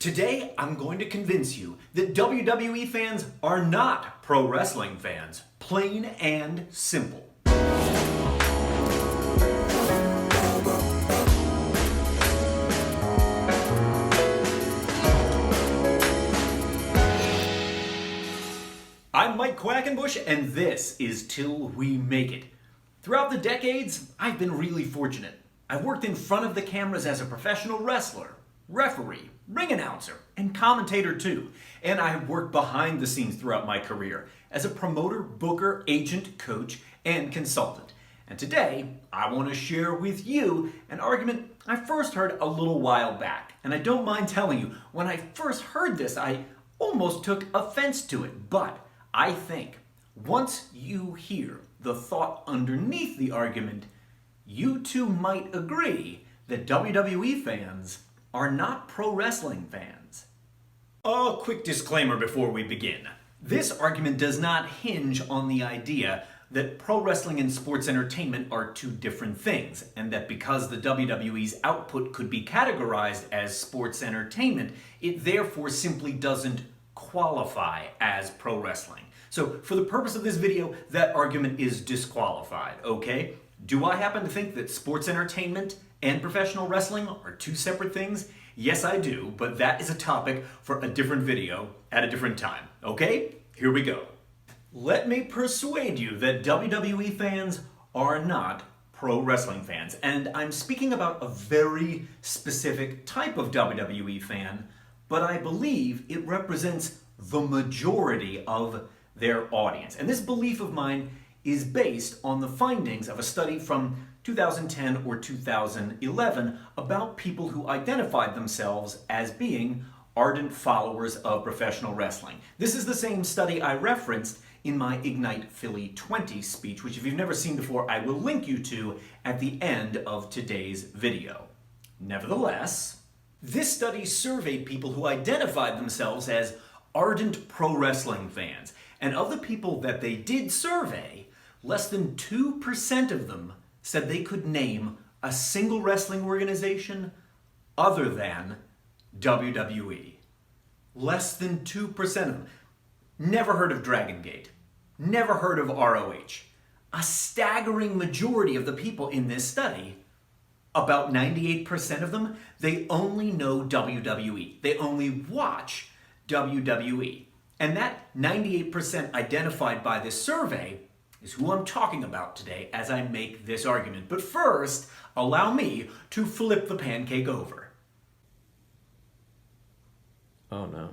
Today, I'm going to convince you that WWE fans are not pro wrestling fans, plain and simple. I'm Mike Quackenbush, and this is Till We Make It. Throughout the decades, I've been really fortunate. I've worked in front of the cameras as a professional wrestler, referee, ring announcer, and commentator too. And I've worked behind the scenes throughout my career as a promoter, booker, agent, coach, and consultant. And today, I want to share with you an argument I first heard a little while back. And I don't mind telling you, when I first heard this, I almost took offense to it. But I think once you hear the thought underneath the argument, you too might agree that WWE fans are not pro wrestling fans. A quick disclaimer before we begin. This argument does not hinge on the idea that pro wrestling and sports entertainment are two different things, and that because the WWE's output could be categorized as sports entertainment, it therefore simply doesn't qualify as pro wrestling. So for the purpose of this video, that argument is disqualified, okay? Do I happen to think that sports entertainment and professional wrestling are two separate things? Yes, I do, but that is a topic for a different video at a different time, okay? Here we go. Let me persuade you that WWE fans are not pro wrestling fans, and I'm speaking about a very specific type of WWE fan, but I believe it represents the majority of their audience. And this belief of mine is based on the findings of a study from 2010 or 2011 about people who identified themselves as being ardent followers of professional wrestling. This is the same study I referenced in my Ignite Philly 20 speech, which if you've never seen before, I will link you to at the end of today's video. Nevertheless, this study surveyed people who identified themselves as ardent pro wrestling fans. And of the people that they did survey, less than 2% of them said they could name a single wrestling organization other than WWE. Less than 2% of them. Never heard of Dragon Gate. Never heard of ROH. A staggering majority of the people in this study, about 98% of them, they only know WWE. They only watch WWE. And that 98% identified by this survey is who I'm talking about today as I make this argument. But first, allow me to flip the pancake over. Oh no.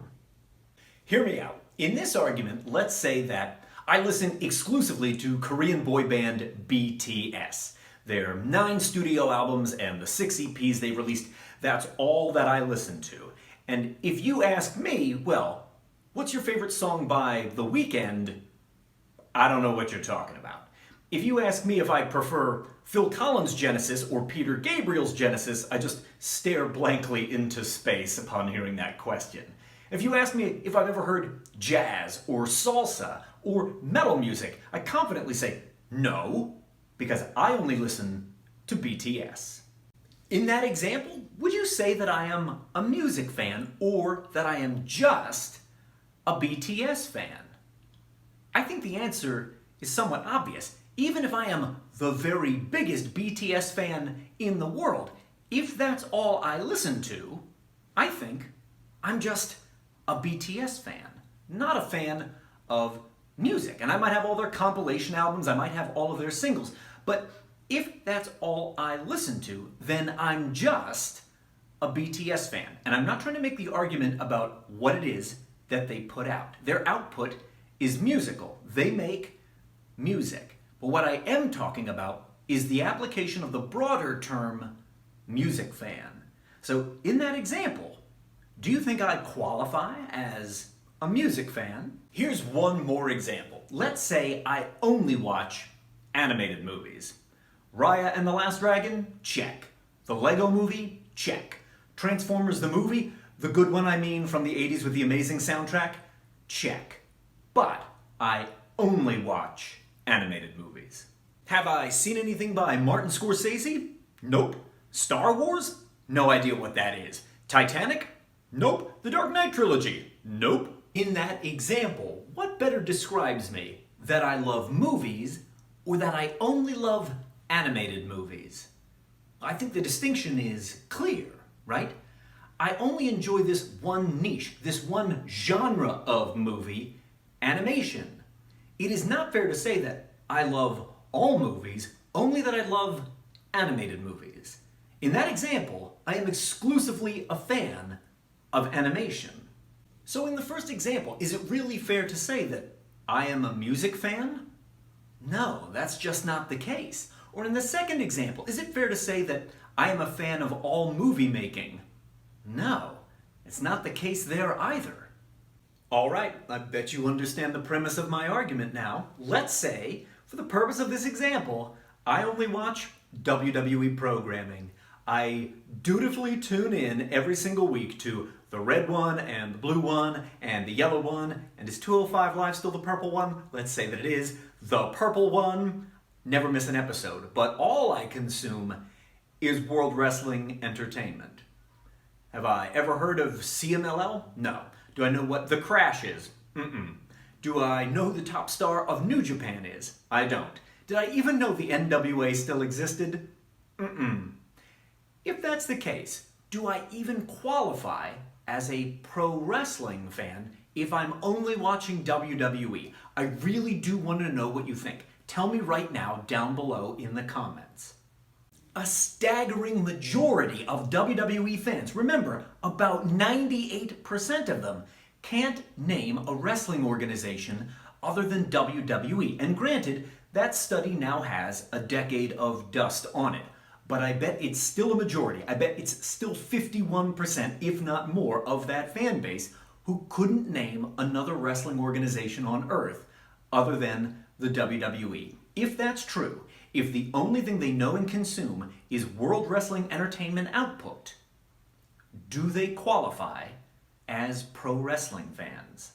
Hear me out. In this argument, let's say that I listen exclusively to Korean boy band BTS. Their 9 studio albums and the 6 EPs they released, that's all that I listen to. And if you ask me, well, what's your favorite song by The Weeknd? I don't know what you're talking about. If you ask me if I prefer Phil Collins' Genesis or Peter Gabriel's Genesis, I just stare blankly into space upon hearing that question. If you ask me if I've ever heard jazz or salsa or metal music, I confidently say no, because I only listen to BTS. In that example, would you say that I am a music fan or that I am just a BTS fan? I think the answer is somewhat obvious. Even if I am the very biggest BTS fan in the world, if that's all I listen to, I think I'm just a BTS fan, not a fan of music. And I might have all their compilation albums, I might have all of their singles, but if that's all I listen to, then I'm just a BTS fan. And I'm not trying to make the argument about what it is that they put out. Their output is musical. They make music. But what I am talking about is the application of the broader term music fan. So in that example, do you think I qualify as a music fan? Here's one more example. Let's say I only watch animated movies. Raya and the Last Dragon? Check. The Lego Movie? Check. Transformers the movie? The good one, I mean, from the 80s with the amazing soundtrack? Check. But I only watch animated movies. Have I seen anything by Martin Scorsese? Nope. Star Wars? No idea what that is. Titanic? Nope. The Dark Knight trilogy? Nope. In that example, what better describes me? That I love movies or that I only love animated movies? I think the distinction is clear, right? I only enjoy this one niche, this one genre of movie, animation. It is not fair to say that I love all movies, only that I love animated movies. In that example, I am exclusively a fan of animation. So in the first example, is it really fair to say that I am a music fan? No, that's just not the case. Or in the second example, is it fair to say that I am a fan of all movie making? No, it's not the case there either. All right, I bet you understand the premise of my argument now. Let's say, for the purpose of this example, I only watch WWE programming. I dutifully tune in every single week to the red one and the blue one and the yellow one. And is 205 Live still the purple one? Let's say that it is the purple one. Never miss an episode. But all I consume is World Wrestling Entertainment. Have I ever heard of CMLL? No. Do I know what The Crash is? Mm-mm. Do I know who the top star of New Japan is? I don't. Did I even know the NWA still existed? Mm-mm. If that's the case, do I even qualify as a pro wrestling fan if I'm only watching WWE? I really do want to know what you think. Tell me right now down below in the comments. A staggering majority of WWE fans, remember, about 98% of them, can't name a wrestling organization other than WWE. And granted, that study now has a decade of dust on it. But I bet it's still a majority. I bet it's still 51%, if not more, of that fan base who couldn't name another wrestling organization on Earth other than the WWE. If that's true, if the only thing they know and consume is World Wrestling Entertainment output, do they qualify as pro wrestling fans?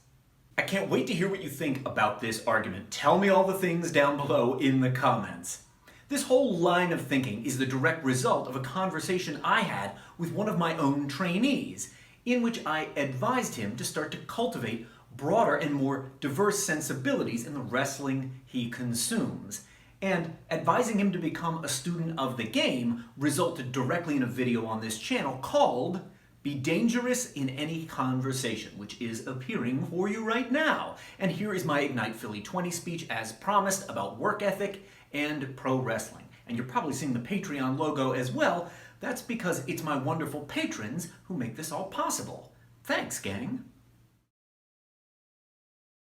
I can't wait to hear what you think about this argument. Tell me all the things down below in the comments. This whole line of thinking is the direct result of a conversation I had with one of my own trainees, in which I advised him to start to cultivate broader and more diverse sensibilities in the wrestling he consumes. And advising him to become a student of the game resulted directly in a video on this channel called Be Dangerous in Any Conversation, which is appearing for you right now. And here is my Ignite Philly 20 speech as promised about work ethic and pro wrestling. And you're probably seeing the Patreon logo as well. That's because it's my wonderful patrons who make this all possible. Thanks, gang.